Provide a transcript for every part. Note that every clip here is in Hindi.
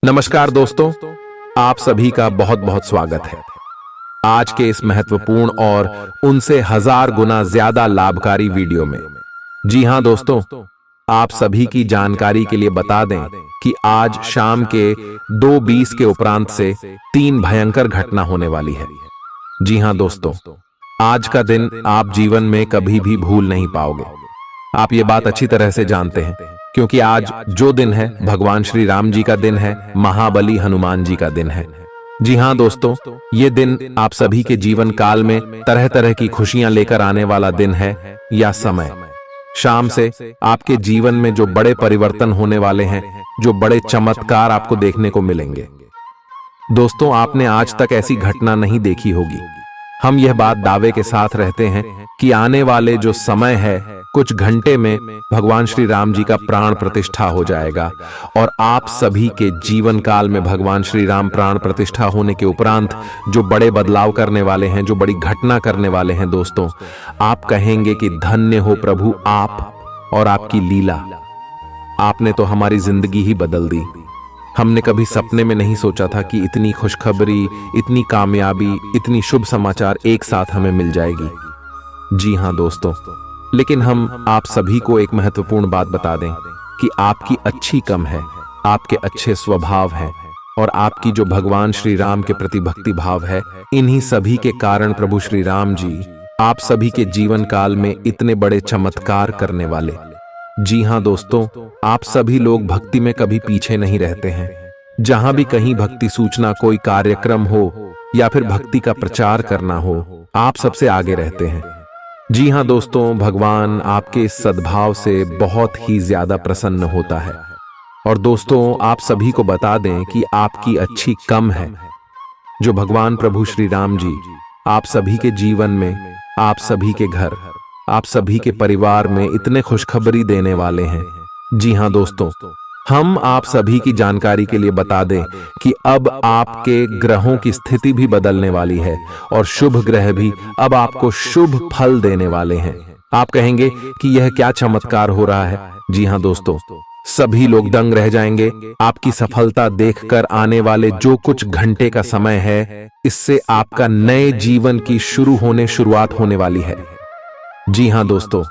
नमस्कार दोस्तों, आप सभी का बहुत बहुत स्वागत है आज के इस महत्वपूर्ण और उनसे हजार गुना ज्यादा लाभकारी वीडियो में। जी हां दोस्तों, आप सभी की जानकारी के लिए बता दें कि आज शाम के 2:20 के उपरांत से 3 भयंकर घटना होने वाली है। जी हां दोस्तों, आज का दिन आप जीवन में कभी भी भूल नहीं पाओगे। आप ये बात अच्छी तरह से जानते हैं क्योंकि आज जो दिन है भगवान श्री राम जी का दिन है, महाबली हनुमान जी का दिन है। जी हां दोस्तों, ये दिन आप सभी के जीवन काल में तरह तरह की खुशियां लेकर आने वाला दिन है या समय। शाम से आपके जीवन में जो बड़े परिवर्तन होने वाले हैं, जो बड़े चमत्कार आपको देखने को मिलेंगे। दोस्तों, आपने आज तक ऐसी घटना नहीं देखी होगी। हम यह बात दावे के साथ रहते हैं कि आने वाले जो समय है कुछ घंटे में भगवान श्री राम जी का प्राण प्रतिष्ठा हो जाएगा और आप सभी के जीवन काल में भगवान श्री राम प्राण प्रतिष्ठा होने के उपरांत जो बड़े बदलाव करने वाले हैं, जो बड़ी घटना करने वाले हैं दोस्तों, आप कहेंगे कि धन्य हो प्रभु आप और आपकी लीला। आपने तो हमारी जिंदगी ही बदल दी। हमने कभी सपने में नहीं सोचा था कि इतनी खुशखबरी, इतनी कामयाबी, इतनी शुभ समाचार एक साथ हमें मिल जाएगी। जी हां दोस्तों, लेकिन हम आप सभी को एक महत्वपूर्ण बात बता दें कि आपकी अच्छी कम है, आपके अच्छे स्वभाव हैं और आपकी जो भगवान श्री राम के प्रति भक्ति भाव है, इन्हीं सभी के कारण प्रभु श्री राम जी आप सभी के जीवन काल में इतने बड़े चमत्कार करने वाले। जी हां दोस्तों, आप सभी लोग भक्ति में कभी पीछे नहीं रहते हैं। जहां भी कहीं भक्ति सूचना, कोई कार्यक्रम हो या फिर भक्ति का प्रचार करना हो, आप सबसे आगे रहते हैं। जी हां दोस्तों, भगवान आपके इस सद्भाव से बहुत ही ज्यादा प्रसन्न होता है। और दोस्तों, आप सभी को बता दें कि आपकी अच्छी कम है। जो भगवान प्रभु श्री राम जी आप सभी के जीवन में, आप सभी के घर, आप सभी के परिवार में इतने खुशखबरी देने वाले हैं। जी हां दोस्तों, हम आप सभी की जानकारी के लिए बता दें कि अब आपके ग्रहों की स्थिति भी बदलने वाली है और शुभ ग्रह भी अब आपको शुभ फल देने वाले हैं। आप कहेंगे कि यह क्या चमत्कार हो रहा है। जी हां दोस्तों, सभी लोग दंग रह जाएंगे आपकी सफलता देखकर। आने वाले जो कुछ घंटे का समय है, इससे आपका नए जीवन की शुरुआत होने वाली है। जी हां दोस्तों,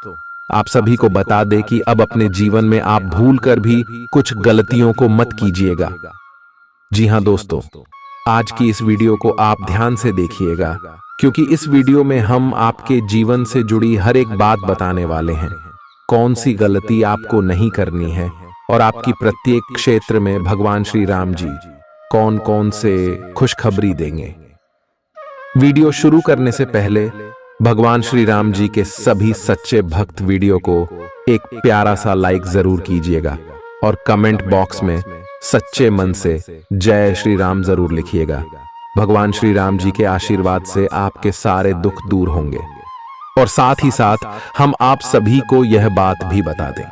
आप सभी को बता दें कि अब अपने जीवन में आप भूलकर भी कुछ गलतियों को मत कीजिएगा। जी हां दोस्तों, आज की इस वीडियो को आप ध्यान से देखिएगा क्योंकि इस वीडियो में हम आपके जीवन से जुड़ी हर एक बात बताने वाले हैं। कौन सी गलती आपको नहीं करनी है और आपकी प्रत्येक क्षेत्र में भगवान श्री राम जी कौन कौन से खुशखबरी देंगे। वीडियो शुरू करने से पहले भगवान श्री राम जी के सभी सच्चे भक्त वीडियो को एक प्यारा सा लाइक जरूर कीजिएगा और कमेंट बॉक्स में सच्चे मन से जय श्री राम जरूर लिखिएगा। भगवान श्री राम जी के आशीर्वाद से आपके सारे दुख दूर होंगे। और साथ ही साथ हम आप सभी को यह बात भी बता दें,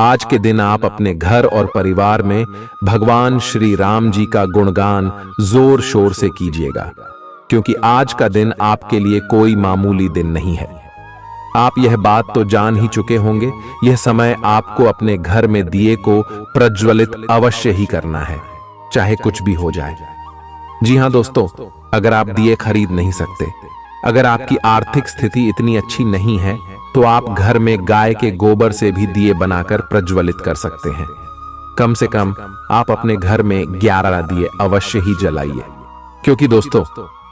आज के दिन आप अपने घर और परिवार में भगवान श्री राम जी का गुणगान जोर शोर से कीजिएगा क्योंकि आज का दिन आपके लिए कोई मामूली दिन नहीं है। आप यह बात तो जान ही चुके होंगे, यह समय आपको अपने घर में दिए को प्रज्वलित अवश्य ही करना है, चाहे कुछ भी हो जाए। जी हां दोस्तों, अगर आप दिए खरीद नहीं सकते, अगर आपकी आर्थिक स्थिति इतनी अच्छी नहीं है, तो आप घर में गाय के गोबर से भी दिए बनाकर प्रज्वलित कर सकते हैं। कम से कम आप अपने घर में 11 दिए अवश्य ही जलाइए क्योंकि दोस्तों,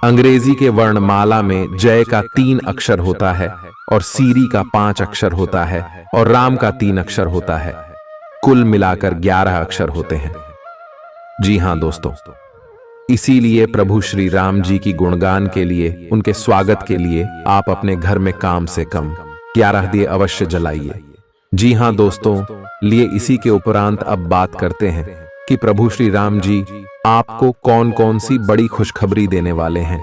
अंग्रेजी के वर्णमाला में जय का 3 अक्षर होता है और सीरी का 5 अक्षर होता है और राम का 3 अक्षर होता है। कुल मिलाकर 11 अक्षर होते हैं। जी हां दोस्तों, इसीलिए प्रभु श्री राम जी की गुणगान के लिए, उनके स्वागत के लिए आप अपने घर में कम से कम 11 दिए अवश्य जलाइए। जी हां दोस्तों, लिए इसी के उपरांत अब बात करते हैं कि प्रभु श्री राम जी आपको कौन कौन सी बड़ी खुशखबरी देने वाले हैं।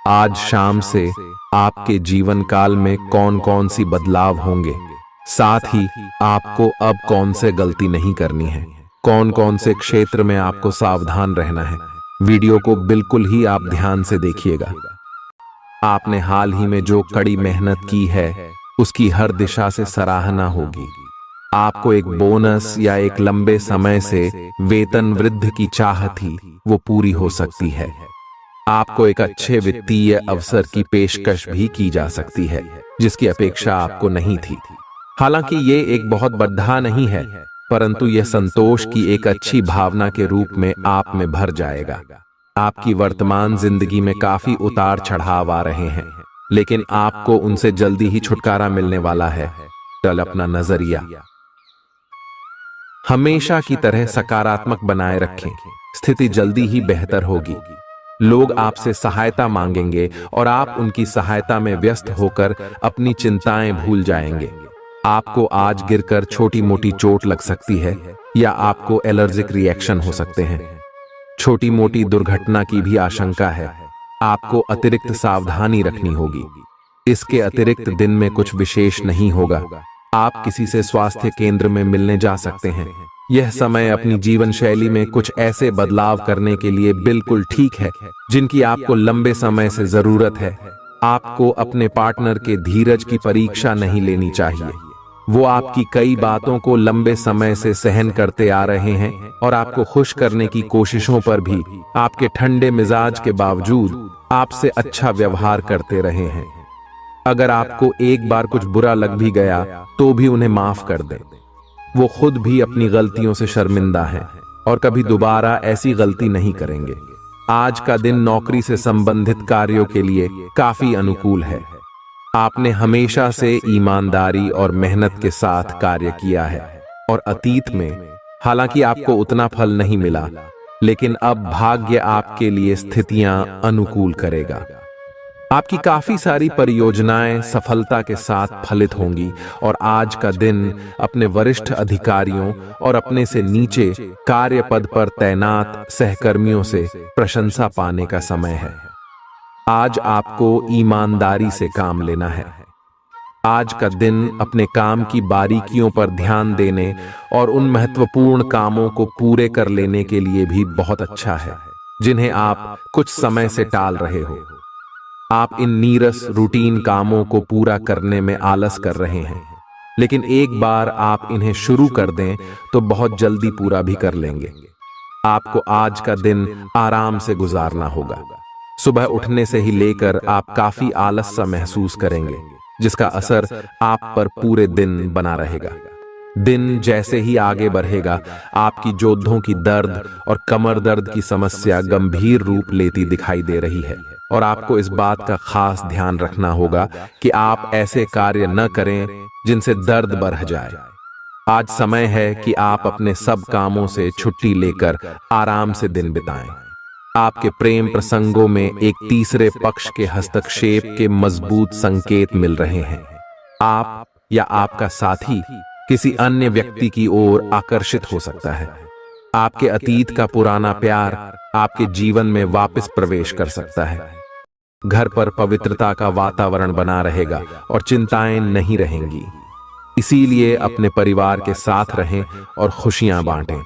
आज शाम से आपके जीवन काल में कौन कौन सी बदलाव होंगे, साथ ही आपको अब कौन से गलती नहीं करनी है, कौन कौन से क्षेत्र में आपको सावधान रहना है। वीडियो को बिल्कुल ही आप ध्यान से देखिएगा। आपने हाल ही में जो कड़ी मेहनत की है, उसकी हर दिशा से सराहना होगी। आपको एक बोनस या एक लंबे समय से वेतन वृद्धि की चाह थी, वो पूरी हो सकती है। आपको एक अच्छे वित्तीय अवसर की पेशकश भी की जा सकती है, जिसकी अपेक्षा आपको नहीं थी। हालांकि ये एक बहुत बड़ा नहीं है, परंतु यह संतोष की एक अच्छी भावना के रूप में आप में भर जाएगा। आपकी वर्तमान जिंदगी में काफी उतार चढ़ाव आ रहे हैं, लेकिन आपको उनसे जल्दी ही छुटकारा मिलने वाला है। कल अपना नजरिया हमेशा की तरह सकारात्मक बनाए रखें, स्थिति जल्दी ही बेहतर होगी। लोग आपसे सहायता मांगेंगे और आप उनकी सहायता में व्यस्त होकर अपनी चिंताएं भूल जाएंगे। आपको आज गिरकर छोटी मोटी चोट लग सकती है या आपको एलर्जिक रिएक्शन हो सकते हैं। छोटी मोटी दुर्घटना की भी आशंका है। आपको अतिरिक्त सावधानी रखनी होगी। इसके अतिरिक्त दिन में कुछ विशेष नहीं होगा। आप किसी से स्वास्थ्य केंद्र में मिलने जा सकते हैं। यह समय अपनी जीवन शैली में कुछ ऐसे बदलाव करने के लिए बिल्कुल ठीक है जिनकी आपको लंबे समय से जरूरत है। आपको अपने पार्टनर के धीरज की परीक्षा नहीं लेनी चाहिए। वो आपकी कई बातों को लंबे समय से सहन करते आ रहे हैं और आपको खुश करने की कोशिशों पर भी आपके ठंडे मिजाज के बावजूद आपसे अच्छा व्यवहार करते रहे हैं। अगर आपको एक बार कुछ बुरा लग भी गया तो भी उन्हें माफ कर दें। वो खुद भी अपनी गलतियों से शर्मिंदा हैं और कभी दोबारा ऐसी गलती नहीं करेंगे। आज का दिन नौकरी से संबंधित कार्यों के लिए काफी अनुकूल है। आपने हमेशा से ईमानदारी और मेहनत के साथ कार्य किया है और अतीत में हालांकि आपको उतना फल नहीं मिला, लेकिन अब भाग्य आपके लिए स्थितियां अनुकूल करेगा। आपकी काफी सारी परियोजनाएं सफलता के साथ फलित होंगी और आज का दिन अपने वरिष्ठ अधिकारियों और अपने से नीचे कार्य पद पर तैनात सहकर्मियों से प्रशंसा पाने का समय है। आज आपको ईमानदारी से काम लेना है। आज का दिन अपने काम की बारीकियों पर ध्यान देने और उन महत्वपूर्ण कामों को पूरे कर लेने के लिए भी बहुत अच्छा है जिन्हें आप कुछ समय से टाल रहे हो। आप इन नीरस रूटीन कामों को पूरा करने में आलस कर रहे हैं, लेकिन एक बार आप इन्हें शुरू कर दें तो बहुत जल्दी पूरा भी कर लेंगे। आपको आज का दिन आराम से गुजारना होगा। सुबह उठने से ही लेकर आप काफी आलस सा महसूस करेंगे, जिसका असर आप पर पूरे दिन बना रहेगा। दिन जैसे ही आगे बढ़ेगा, आपकी जोड़ों की दर्द और कमर दर्द की समस्या गंभीर रूप लेती दिखाई दे रही है और आपको इस बात का खास ध्यान रखना होगा कि आप ऐसे कार्य न करें जिनसे दर्द बढ़ जाए। आज समय है कि आप अपने सब कामों से छुट्टी लेकर आराम से दिन बिताएं। आपके प्रेम प्रसंगों में एक तीसरे पक्ष के हस्तक्षेप के मजबूत संकेत मिल रहे हैं। आप या आपका साथी किसी अन्य व्यक्ति की ओर आकर्षित हो सकता है। आपके अतीत का पुराना प्यार आपके जीवन में वापस प्रवेश कर सकता है। घर पर पवित्रता का वातावरण बना रहेगा और चिंताएं नहीं रहेंगी। इसीलिए अपने परिवार के साथ रहें और खुशियां बांटें।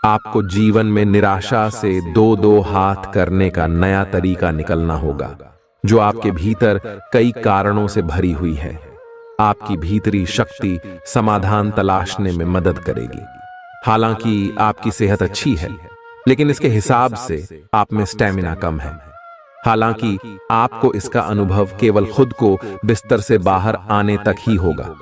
आपको जीवन में निराशा से दो दो हाथ करने का नया तरीका निकलना होगा, जो आपके भीतर कई कारणों से भरी हुई है। आपकी भीतरी शक्ति समाधान तलाशने में मदद करेगी। हालांकि आपकी सेहत अच्छी है, लेकिन इसके हिसाब से आप में स्टैमिना कम है। हालांकि आपको इसका अनुभव केवल खुद को बिस्तर से बाहर आने तक ही होगा।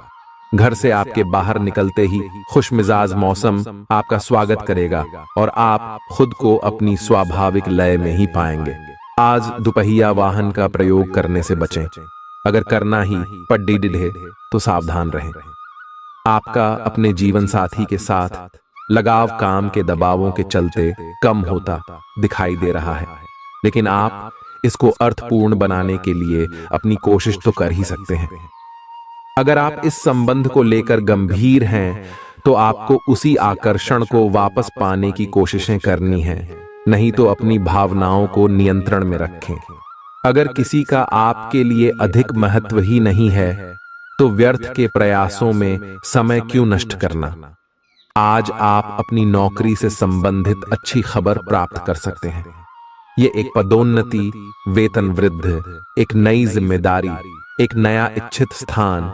घर से आपके बाहर निकलते ही खुशमिजाज मौसम आपका स्वागत करेगा और आप खुद को अपनी स्वाभाविक लय में ही पाएंगे। आज दुपहिया वाहन का प्रयोग करने से बचें। अगर करना ही पड्डी डिढ़े तो सावधान रहें। आपका अपने जीवन साथी के साथ लगाव काम के दबावों के चलते कम होता दिखाई दे रहा है, लेकिन आप इसको अर्थपूर्ण बनाने के लिए अपनी कोशिश तो कर ही सकते हैं। अगर आप इस संबंध को लेकर गंभीर हैं, तो आपको उसी आकर्षण को वापस पाने की कोशिशें करनी हैं, नहीं तो अपनी भावनाओं को नियंत्रण में रखें। अगर किसी का आपके लिए अधिक महत्व ही नहीं है, तो व्यर्थ के प्रयासों में समय क्यों नष्ट करना। आज आप अपनी नौकरी से संबंधित अच्छी खबर प्राप्त कर सकते हैं। ये एक पदोन्नति, वेतन वृद्धि, एक नई जिम्मेदारी, एक नया इच्छित स्थान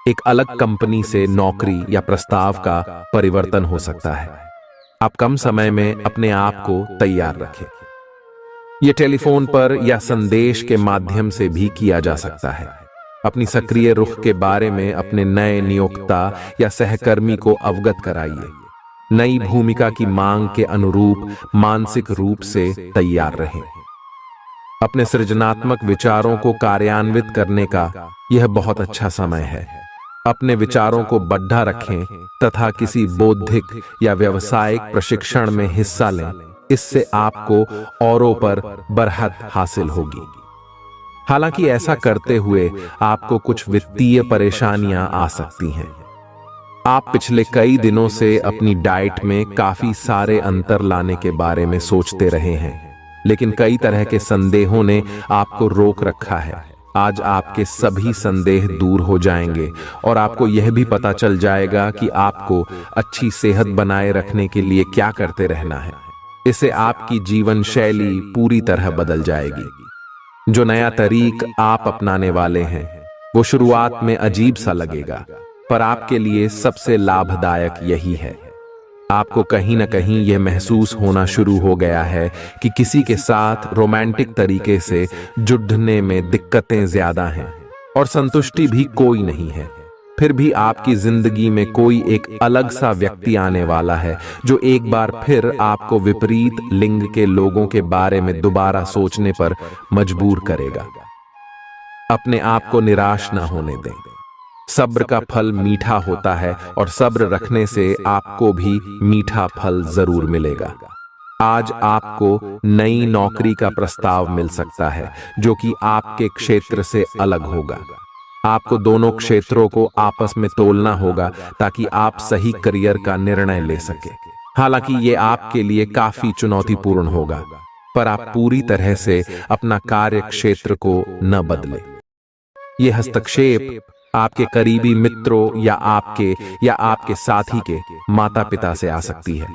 एक अलग कंपनी से नौकरी या प्रस्ताव का परिवर्तन हो सकता है। आप कम समय में अपने आप को तैयार रखें। यह टेलीफोन पर या संदेश के माध्यम से भी किया जा सकता है। अपनी सक्रिय रुख के बारे में अपने नए नियोक्ता या सहकर्मी को अवगत कराइए। नई भूमिका की मांग के अनुरूप मानसिक रूप से तैयार रहें। अपने सृजनात्मक विचारों को कार्यान्वित करने का यह बहुत अच्छा समय है। अपने विचारों को बढ़ा रखें तथा किसी बौद्धिक या व्यावसायिक प्रशिक्षण में हिस्सा लें। इससे आपको औरों पर बरहत हासिल होगी। हालांकि ऐसा करते हुए आपको कुछ वित्तीय परेशानियां आ सकती हैं। आप पिछले कई दिनों से अपनी डाइट में काफी सारे अंतर लाने के बारे में सोचते रहे हैं, लेकिन कई तरह के संदेहों ने आपको रोक रखा है। आज आपके सभी संदेह दूर हो जाएंगे और आपको यह भी पता चल जाएगा कि आपको अच्छी सेहत बनाए रखने के लिए क्या करते रहना है। इससे आपकी जीवन शैली पूरी तरह बदल जाएगी। जो नया तरीक आप अपनाने वाले हैं वो शुरुआत में अजीब सा लगेगा, पर आपके लिए सबसे लाभदायक यही है। आपको कहीं ना कहीं यह महसूस होना शुरू हो गया है कि किसी के साथ रोमांटिक तरीके से जुड़ने में दिक्कतें ज्यादा हैं और संतुष्टि भी कोई नहीं है। फिर भी आपकी जिंदगी में कोई एक अलग सा व्यक्ति आने वाला है जो एक बार फिर आपको विपरीत लिंग के लोगों के बारे में दोबारा सोचने पर मजबूर करेगा। अपने आप को निराश ना होने दें। सब्र का फल मीठा होता है और सब्र रखने से आपको भी मीठा फल जरूर मिलेगा। आज आपको नई नौकरी का प्रस्ताव मिल सकता है जो कि आपके क्षेत्र से अलग होगा। आपको दोनों क्षेत्रों को आपस में तोलना होगा ताकि आप सही करियर का निर्णय ले सके। हालांकि ये आपके लिए काफी चुनौतीपूर्ण होगा, पर आप पूरी तरह से अपना कार्य क्षेत्र को न बदलें। ये हस्तक्षेप आपके करीबी मित्रों या आपके साथी के माता पिता से आ सकती है।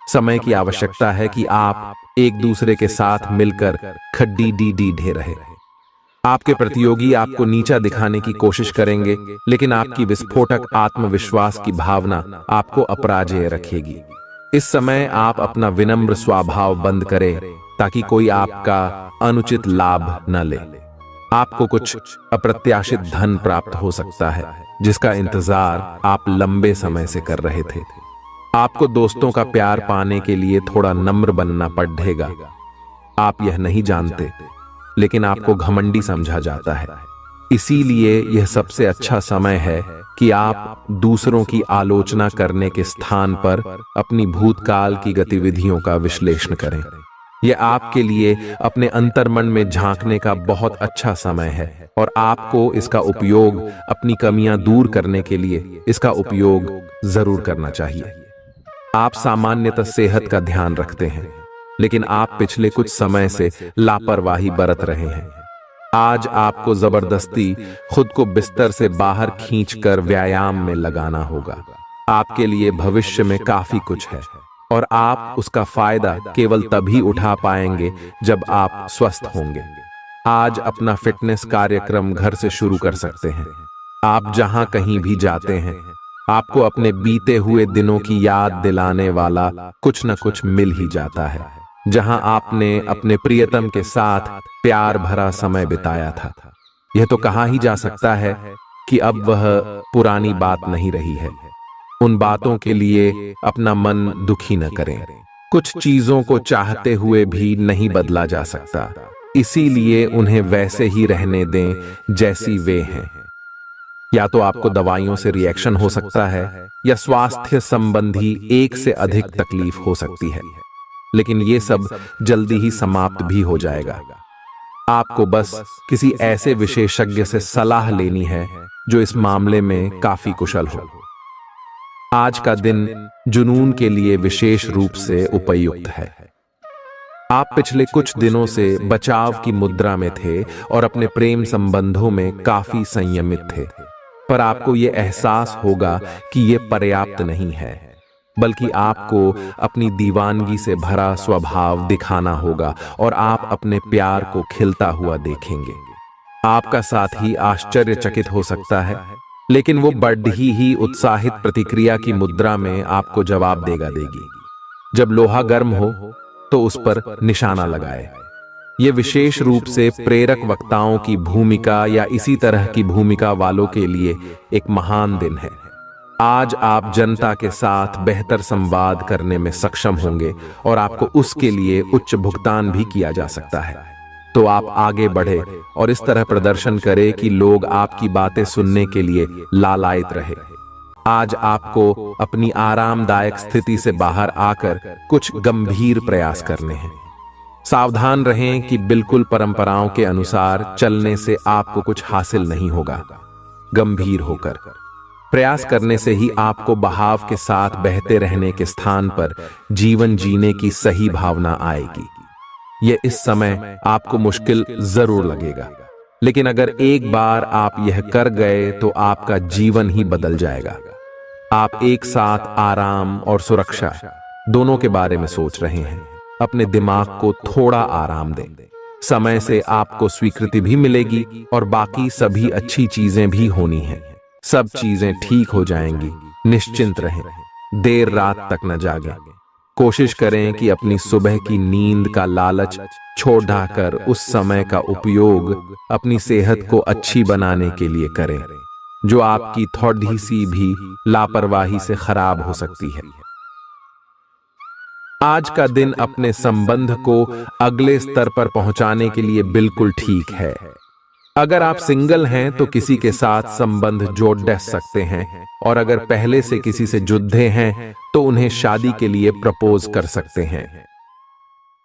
समय की आवश्यकता है कि आप एक दूसरे के साथ मिलकर खड्डी डी ढे रहे। आपके प्रतियोगी आपको नीचा दिखाने की कोशिश करेंगे, लेकिन आपकी विस्फोटक आत्मविश्वास की भावना आपको अपराजेय रखेगी। इस समय आप अपना विनम्र स्वभाव बंद करें ताकि कोई आपका अनुचित लाभ न ले। आपको कुछ अप्रत्याशित धन प्राप्त हो सकता है जिसका इंतजार आप लंबे समय से कर रहे थे। आपको दोस्तों का प्यार पाने के लिए थोड़ा नम्र बनना पड़ेगा। आप यह नहीं जानते, लेकिन आपको घमंडी समझा जाता है। इसीलिए यह सबसे अच्छा समय है कि आप दूसरों की आलोचना करने के स्थान पर अपनी भूतकाल की गतिविधियों का विश्लेषण करें। यह आपके लिए अपने अंतर्मन में झांकने का बहुत अच्छा समय है और आपको इसका उपयोग अपनी कमियां दूर करने के लिए इसका उपयोग जरूर करना चाहिए। आप सामान्यतः सेहत का ध्यान रखते हैं, लेकिन आप पिछले कुछ समय से लापरवाही बरत रहे हैं। आज आपको जबरदस्ती खुद को बिस्तर से बाहर खींचकर व्यायाम में लगाना होगा। आपके लिए भविष्य में काफी कुछ है और आप उसका फायदा केवल तभी उठा पाएंगे जब आप स्वस्थ होंगे। आज अपना फिटनेस कार्यक्रम घर से शुरू कर सकते हैं। आप जहां कहीं भी जाते हैं, आपको अपने बीते हुए दिनों की याद दिलाने वाला कुछ न कुछ मिल ही जाता है। जहां आपने अपने प्रियतम के साथ प्यार भरा समय बिताया था, यह तो कहा ही जा सकता है कि अब वह पुरानी बात नहीं रही है। उन बातों के लिए अपना मन दुखी न करें। कुछ चीजों को चाहते हुए भी नहीं बदला जा सकता, इसीलिए उन्हें वैसे ही रहने दें जैसी वे हैं। या तो आपको दवाइयों से रिएक्शन हो सकता है या स्वास्थ्य संबंधी एक से अधिक तकलीफ हो सकती है, लेकिन ये सब जल्दी ही समाप्त भी हो जाएगा। आपको बस किसी ऐसे विशेषज्ञ से सलाह लेनी है जो इस मामले में काफी कुशल हो। आज का दिन जुनून के लिए विशेष रूप से उपयुक्त है। आप पिछले कुछ दिनों से बचाव की मुद्रा में थे और अपने प्रेम संबंधों में काफी संयमित थे, पर आपको यह एहसास होगा कि यह पर्याप्त नहीं है, बल्कि आपको अपनी दीवानगी से भरा स्वभाव दिखाना होगा और आप अपने प्यार को खिलता हुआ देखेंगे। आपका साथी आश्चर्यचकित हो सकता है, लेकिन वो बड़ी ही उत्साहित प्रतिक्रिया की मुद्रा में आपको जवाब देगी। जब लोहा गर्म हो तो उस पर निशाना लगाए। ये विशेष रूप से प्रेरक वक्ताओं की भूमिका या इसी तरह की भूमिका वालों के लिए एक महान दिन है। आज आप जनता के साथ बेहतर संवाद करने में सक्षम होंगे और आपको उसके लिए उच्च भुगतान भी किया जा सकता है। तो आप आगे बढ़े और इस तरह प्रदर्शन करें कि लोग आपकी बातें सुनने के लिए लालायित रहे। आज आपको अपनी आरामदायक स्थिति से बाहर आकर कुछ गंभीर प्रयास करने हैं। सावधान रहें कि बिल्कुल परंपराओं के अनुसार चलने से आपको कुछ हासिल नहीं होगा। गंभीर होकर प्रयास करने से ही आपको बहाव के साथ बहते रहने के स्थान पर जीवन जीने की सही भावना आएगी। यह इस समय आपको मुश्किल जरूर लगेगा, लेकिन अगर एक बार आप यह कर गए तो आपका जीवन ही बदल जाएगा। आप एक साथ आराम और सुरक्षा दोनों के बारे में सोच रहे हैं। अपने दिमाग को थोड़ा आराम दें। समय से आपको स्वीकृति भी मिलेगी और बाकी सभी अच्छी चीजें भी होनी हैं। सब चीजें ठीक हो जाएंगी। निश्चिंत रहें। देर रात तक न जागें। कोशिश करें कि अपनी सुबह की नींद का लालच छोड़ कर उस समय का उपयोग अपनी सेहत को अच्छी बनाने के लिए करें, जो आपकी थोड़ी सी भी लापरवाही से खराब हो सकती है। आज का दिन अपने संबंध को अगले स्तर पर पहुंचाने के लिए बिल्कुल ठीक है। अगर आप सिंगल हैं तो किसी के साथ संबंध जोड़ सकते हैं, और अगर पहले से किसी से जुड़े हैं तो उन्हें शादी के लिए प्रपोज कर सकते हैं।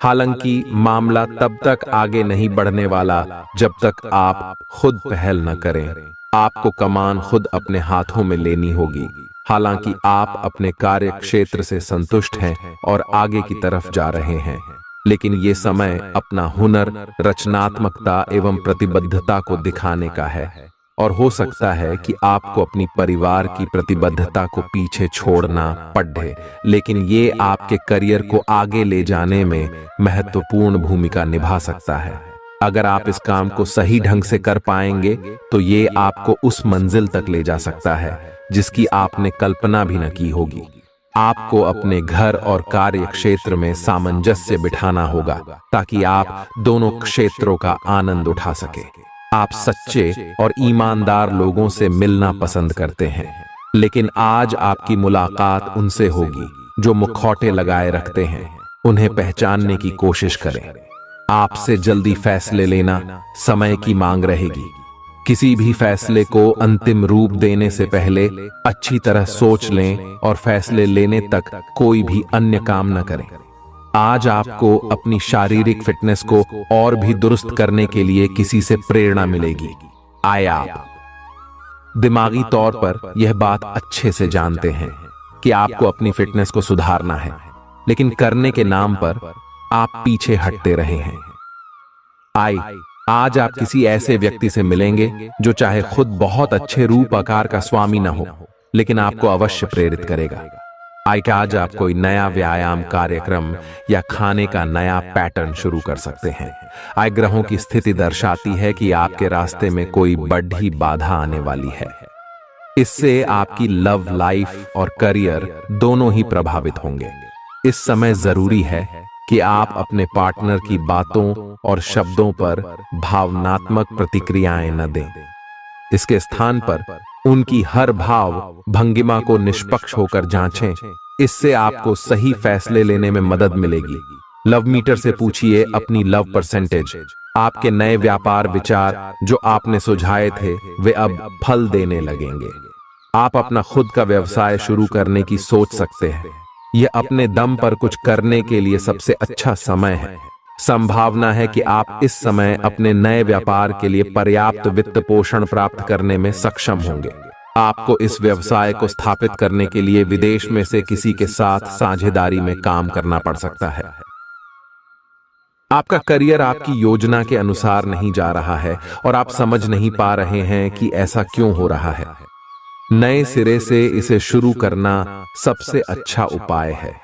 हालांकि मामला तब तक आगे नहीं बढ़ने वाला जब तक आप खुद पहल न करें। आपको कमान खुद अपने हाथों में लेनी होगी। हालांकि आप अपने कार्य क्षेत्र से संतुष्ट हैं और आगे की तरफ जा रहे हैं, लेकिन ये समय अपना हुनर, रचनात्मकता एवं प्रतिबद्धता को दिखाने का है। और हो सकता है कि आपको अपनी परिवार की प्रतिबद्धता को पीछे छोड़ना पड़े, लेकिन ये आपके करियर को आगे ले जाने में महत्वपूर्ण भूमिका निभा सकता है। अगर आप इस काम को सही ढंग से कर पाएंगे तो ये आपको उस मंजिल तक ले जा सकता है जिसकी आपने कल्पना भी न की होगी। आपको अपने घर और कार्य क्षेत्र में सामंजस्य बिठाना होगा ताकि आप दोनों क्षेत्रों का आनंद उठा सके। आप सच्चे और ईमानदार लोगों से मिलना पसंद करते हैं, लेकिन आज आपकी मुलाकात उनसे होगी जो मुखौटे लगाए रखते हैं। उन्हें पहचानने की कोशिश करें। आपसे जल्दी फैसले लेना समय की मांग रहेगी। किसी भी फैसले को अंतिम रूप देने से पहले अच्छी तरह सोच लें और फैसले लेने तक कोई भी अन्य काम न करें। आज आपको अपनी शारीरिक फिटनेस को और भी दुरुस्त करने के लिए किसी से प्रेरणा मिलेगी। आप दिमागी तौर पर यह बात अच्छे से जानते हैं कि आपको अपनी फिटनेस को सुधारना है, लेकिन करने के नाम पर आप पीछे हटते रहे हैं। आज आप किसी ऐसे व्यक्ति से मिलेंगे जो चाहे खुद बहुत अच्छे रूप आकार का स्वामी न हो, लेकिन आपको अवश्य प्रेरित करेगा। आज आप कोई नया व्यायाम कार्यक्रम या खाने का नया पैटर्न शुरू कर सकते हैं। ग्रहों की स्थिति दर्शाती है कि आपके रास्ते में कोई बड़ी बाधा आने वाली है। इससे आपकी लव लाइफ और करियर दोनों ही प्रभावित होंगे। इस समय जरूरी है कि आप अपने पार्टनर की बातों और शब्दों पर भावनात्मक प्रतिक्रियाएं न दें। इसके स्थान पर उनकी हर भाव भंगिमा को निष्पक्ष होकर जांचें। इससे आपको सही फैसले लेने में मदद मिलेगी। लव मीटर से पूछिए अपनी लव परसेंटेज। आपके नए व्यापार विचार जो आपने सुझाए थे वे अब फल देने लगेंगे। आप अपना खुद का व्यवसाय शुरू करने की सोच सकते हैं। यह अपने दम पर कुछ करने के लिए सबसे अच्छा समय है। संभावना है कि आप इस समय अपने नए व्यापार के लिए पर्याप्त वित्त पोषण प्राप्त करने में सक्षम होंगे। आपको इस व्यवसाय को स्थापित करने के लिए विदेश में से किसी के साथ साझेदारी में काम करना पड़ सकता है। आपका करियर आपकी योजना के अनुसार नहीं जा रहा है और आप समझ नहीं पा रहे हैं कि ऐसा क्यों हो रहा है। नए सिरे से इसे शुरू करना सबसे अच्छा उपाय है।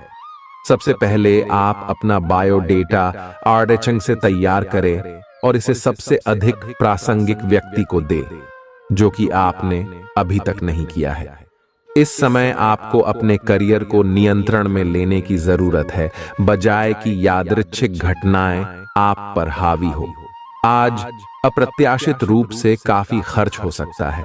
सबसे पहले आप अपना बायोडेटा आर्डेचंग से तैयार करें और इसे सबसे अधिक प्रासंगिक व्यक्ति को दें। जो कि आपने अभी तक नहीं किया है। इस समय आपको अपने करियर को नियंत्रण में लेने की जरूरत है, बजाय कि यादृच्छिक घटनाएं आप पर हावी हो। आज अप्रत्याशित रूप से काफी खर्च हो सकता है।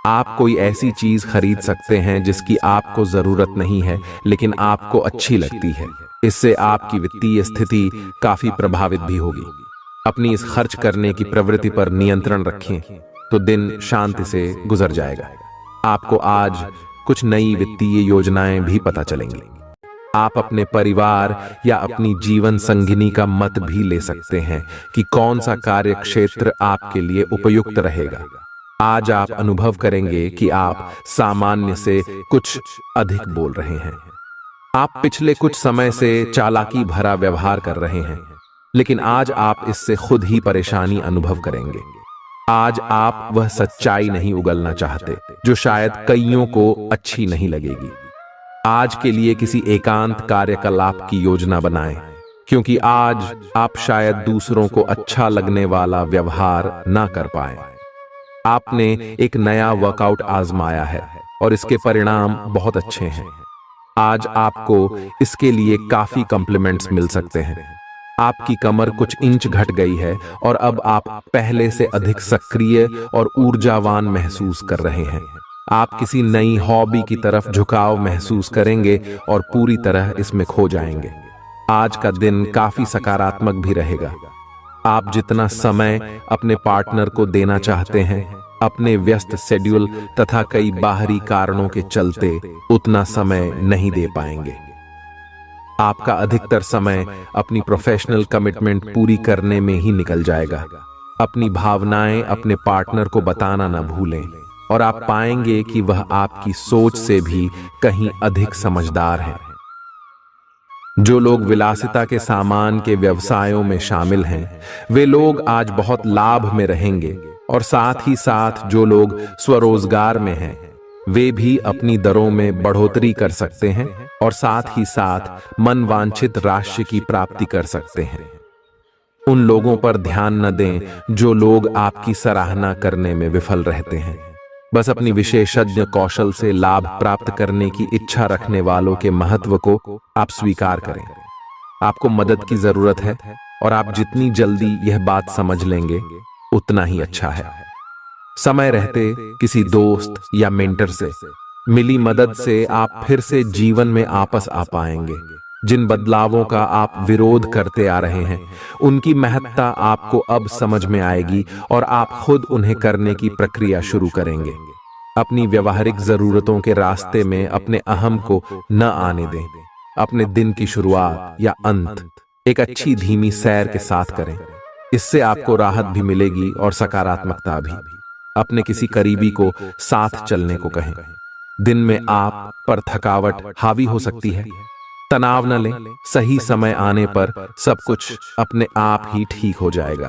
आप कोई ऐसी चीज खरीद सकते हैं जिसकी आपको जरूरत नहीं है, लेकिन आपको अच्छी लगती है। इससे आपकी वित्तीय स्थिति काफी प्रभावित भी होगी। अपनी इस खर्च करने की प्रवृत्ति पर नियंत्रण रखें, तो दिन शांति से गुजर जाएगा। आपको आज कुछ नई वित्तीय योजनाएं भी पता चलेंगी। आप अपने परिवार या अपनी जीवन संगिनी का मत भी ले सकते हैं कि कौन सा कार्य क्षेत्र आपके लिए उपयुक्त रहेगा। आज आप अनुभव करेंगे कि आप सामान्य से कुछ अधिक बोल रहे हैं। आप पिछले कुछ समय से चालाकी भरा व्यवहार कर रहे हैं, लेकिन आज आप इससे खुद ही परेशानी अनुभव करेंगे। आज आप वह सच्चाई नहीं उगलना चाहते जो शायद कईयों को अच्छी नहीं लगेगी। आज के लिए किसी एकांत कार्यकलाप की योजना बनाएं, क्योंकि आज आप शायद दूसरों को अच्छा लगने वाला व्यवहार ना कर पाए। आपने एक नया वर्कआउट आजमाया है और इसके परिणाम बहुत अच्छे हैं। आज आपको इसके लिए काफी कॉम्प्लीमेंट्स मिल सकते हैं। आपकी कमर कुछ इंच घट गई है और अब आप पहले से अधिक सक्रिय और ऊर्जावान महसूस कर रहे हैं। आप किसी नई हॉबी की तरफ झुकाव महसूस करेंगे और पूरी तरह इसमें खो जाएंगे। आज का दिन काफी सकारात्मक भी रहेगा। आप जितना समय अपने पार्टनर को देना चाहते हैं, अपने व्यस्त शेड्यूल तथा कई बाहरी कारणों के चलते उतना समय नहीं दे पाएंगे। आपका अधिकतर समय अपनी प्रोफेशनल कमिटमेंट पूरी करने में ही निकल जाएगा। अपनी भावनाएं अपने पार्टनर को बताना न भूलें और आप पाएंगे कि वह आपकी सोच से भी कहीं अधिक समझदार है। जो लोग विलासिता के सामान के व्यवसायों में शामिल हैं, वे लोग आज बहुत लाभ में रहेंगे और साथ ही साथ जो लोग स्वरोजगार में हैं, वे भी अपनी दरों में बढ़ोतरी कर सकते हैं और साथ ही साथ मनवांछित राशि की प्राप्ति कर सकते हैं। उन लोगों पर ध्यान न दें जो लोग आपकी सराहना करने में विफल रहते हैं। बस अपनी विशेषज्ञ कौशल से लाभ प्राप्त करने की इच्छा रखने वालों के महत्व को आप स्वीकार करें। आपको मदद की जरूरत है और आप जितनी जल्दी यह बात समझ लेंगे उतना ही अच्छा है। समय रहते किसी दोस्त या मेंटर से मिली मदद से आप फिर से जीवन में आपस आ पाएंगे। जिन बदलावों का आप विरोध करते आ रहे हैं, उनकी महत्ता आपको अब समझ में आएगी और आप खुद उन्हें करने की प्रक्रिया शुरू करेंगे। अपनी व्यवहारिक जरूरतों के रास्ते में अपने अहम को न आने दें। अपने दिन की शुरुआत या अंत एक अच्छी धीमी सैर के साथ करें। इससे आपको राहत भी मिलेगी और सकारात्मकता भी। अपने किसी करीबी को साथ चलने को कहें। दिन में आप पर थकावट हावी हो सकती है, तनाव न लें। सही समय आने पर सब कुछ अपने आप ही ठीक हो जाएगा।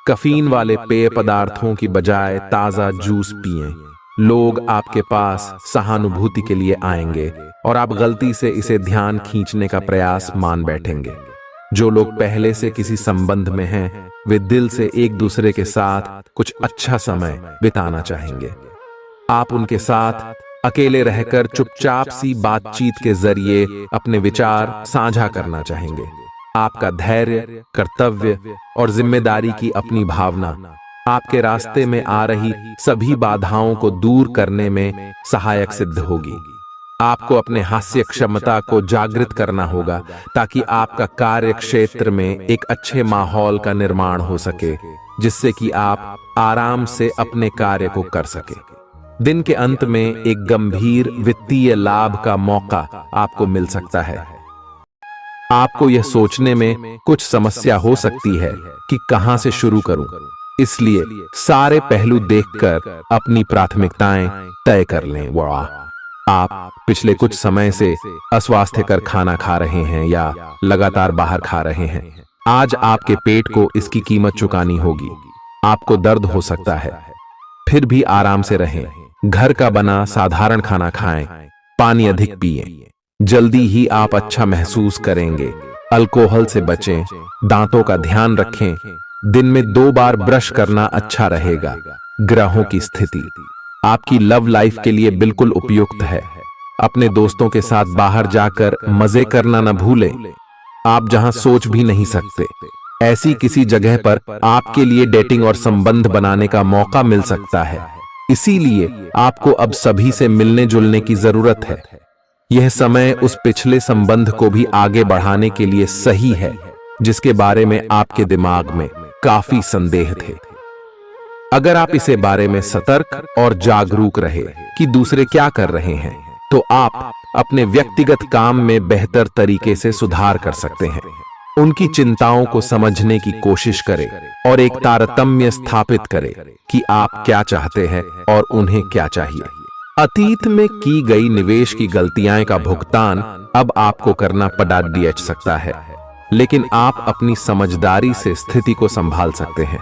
कैफीन वाले पेय पदार्थों की बजाय ताजा जूस पिएं। लोग आपके पास सहानुभूति के लिए आएंगे और आप गलती से इसे ध्यान खींचने का प्रयास मान बैठेंगे। जो लोग पहले से किसी संबंध में हैं, वे दिल से एक दूसरे के साथ कुछ अच्छा समय बिताना चाहेंगे। आप उनके साथ अकेले रहकर चुपचाप सी बातचीत के जरिए अपने विचार साझा करना चाहेंगे। आपका धैर्य, कर्तव्य और जिम्मेदारी की अपनी भावना आपके रास्ते में आ रही सभी बाधाओं को दूर करने में सहायक सिद्ध होगी। आपको अपने हास्य क्षमता को जागृत करना होगा ताकि आपका कार्य क्षेत्र में एक अच्छे माहौल का निर्माण हो सके, जिससे कि आप आराम से अपने कार्य को कर सके। दिन के अंत में एक गंभीर वित्तीय लाभ का मौका आपको मिल सकता है। आपको यह सोचने में कुछ समस्या हो सकती है कि कहां से शुरू करूं, इसलिए सारे पहलू देखकर अपनी प्राथमिकताएं तय कर लें। वाह, आप पिछले कुछ समय से अस्वास्थ्यकर खाना खा रहे हैं या लगातार बाहर खा रहे हैं। आज आपके पेट को इसकी कीमत चुकानी होगी। आपको दर्द हो सकता है, फिर भी आराम से रहें। घर का बना साधारण खाना खाएं, पानी अधिक पिएं। जल्दी ही आप अच्छा महसूस करेंगे। अल्कोहल से बचें, दांतों का ध्यान रखें। दिन में 2 बार ब्रश करना अच्छा रहेगा। ग्रहों की स्थिति आपकी लव लाइफ के लिए बिल्कुल उपयुक्त है। अपने दोस्तों के साथ बाहर जाकर मजे करना न भूलें। आप जहां सोच भी नहीं सकते ऐसी किसी जगह पर आपके लिए डेटिंग और संबंध बनाने का मौका मिल सकता है। इसीलिए आपको अब सभी से मिलने जुलने की जरूरत है। यह समय उस पिछले संबंध को भी आगे बढ़ाने के लिए सही है जिसके बारे में आपके दिमाग में काफी संदेह थे। अगर आप इसे बारे में सतर्क और जागरूक रहे कि दूसरे क्या कर रहे हैं, तो आप अपने व्यक्तिगत काम में बेहतर तरीके से सुधार कर सकते हैं। उनकी चिंताओं को समझने की कोशिश करें और एक तारतम्य स्थापित करें कि आप क्या चाहते हैं और उन्हें क्या चाहिए। अतीत में की गई निवेश की गलतियां का भुगतान अब आपको करना पड़ सकता है, लेकिन आप अपनी समझदारी से स्थिति को संभाल सकते हैं।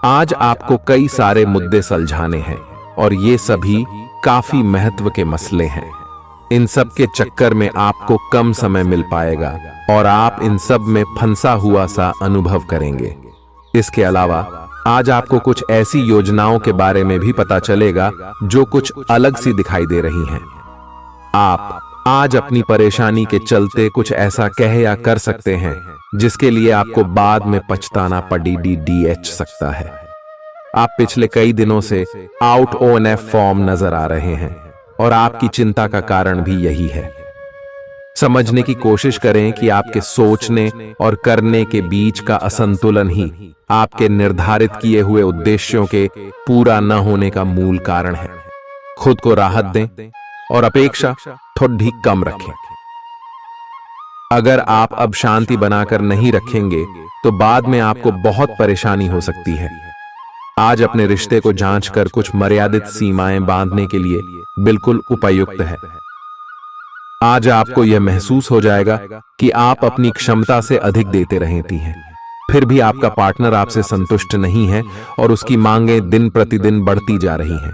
आज आपको कई सारे मुद्दे सुलझाने हैं और ये सभी काफी महत्व के मसले हैं। इन सब के चक्कर में आपको कम समय मिल पाएगा और आप इन सब में फंसा हुआ सा अनुभव करेंगे। इसके अलावा आज आपको कुछ ऐसी योजनाओं के बारे में भी पता चलेगा जो कुछ अलग सी दिखाई दे रही हैं। आप आज अपनी परेशानी के चलते कुछ ऐसा कह या कर सकते हैं जिसके लिए आपको बाद में पछताना पड़ सकता है। आप पिछले कई दिनों से आउट ऑन ए फॉर्म नजर आ रहे हैं और आपकी चिंता का कारण भी यही है। समझने की कोशिश करें कि आपके सोचने और करने के बीच का असंतुलन ही आपके निर्धारित किए हुए उद्देश्यों के पूरा न होने का मूल कारण है। खुद को राहत दें और अपेक्षा थोड़ी कम रखें। अगर आप अब शांति बनाकर नहीं रखेंगे तो बाद में आपको बहुत परेशानी हो सकती है। आज अपने रिश्ते को जांचकर कुछ मर्यादित सीमाएं बांधने के लिए बिल्कुल उपयुक्त है। आज आपको यह महसूस हो जाएगा कि आप अपनी क्षमता से अधिक देते रहती हैं, फिर भी आपका पार्टनर आपसे संतुष्ट नहीं है और उसकी मांगें दिन प्रतिदिन बढ़ती जा रही हैं।